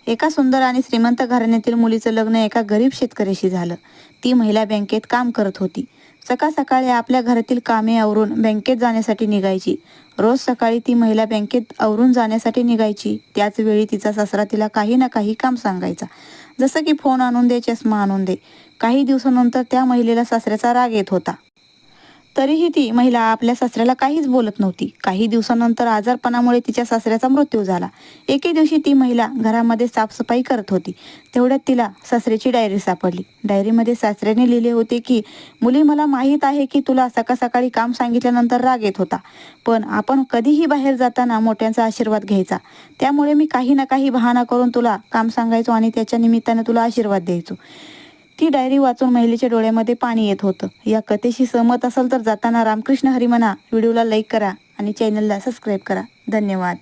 एका सुंदर आणि श्रीमंत घराण्यातील मुलीचं लग्न एका गरीब शेतकऱ्याशी झालं. ती महिला बँकेत काम करत होती. सकाळ सकाळी आपल्या घरातील कामे आवरून बँकेत जाण्यासाठी निघायची. रोज सकाळी ती महिला बँकेत आवरून जाण्यासाठी निघायची. त्याच वेळी तिचा सासरा तिला काही ना काही काम सांगायचा. जसं की फोन आणून दे, चष्मा आणून दे. काही दिवसानंतर त्या महिलेला सासऱ्याचा राग येत होता. तरीही ती महिला आपल्या सासऱ्याला काहीच बोलत नव्हती. काही दिवसानंतर आजारपणामुळे तिच्या सासऱ्याचा मृत्यू झाला. एके दिवशी ती महिला घरामध्ये साफसफाई करत होती. तेवढ्यात तिला सासऱ्याची डायरी सापडली. डायरीमध्ये सासऱ्याने लिहिले होते की, मुली, मला माहीत आहे की तुला सकाळ सकाळी काम सांगितल्यानंतर राग येत होता, पण आपण कधीही बाहेर जाताना मोठ्यांचा आशीर्वाद घ्यायचा. त्यामुळे मी काही ना काही बहाणा करून तुला काम सांगायचो आणि त्याच्या निमित्ताने तुला आशीर्वाद द्यायचो. ती डायरी वाचून महिलेच्या डोळ्यामध्ये पाणी येत होतं. या कथेशी सहमत असाल तर जाताना रामकृष्ण हरी म्हणा. व्हिडिओला लाईक करा आणि चॅनलला सबस्क्राईब करा. धन्यवाद.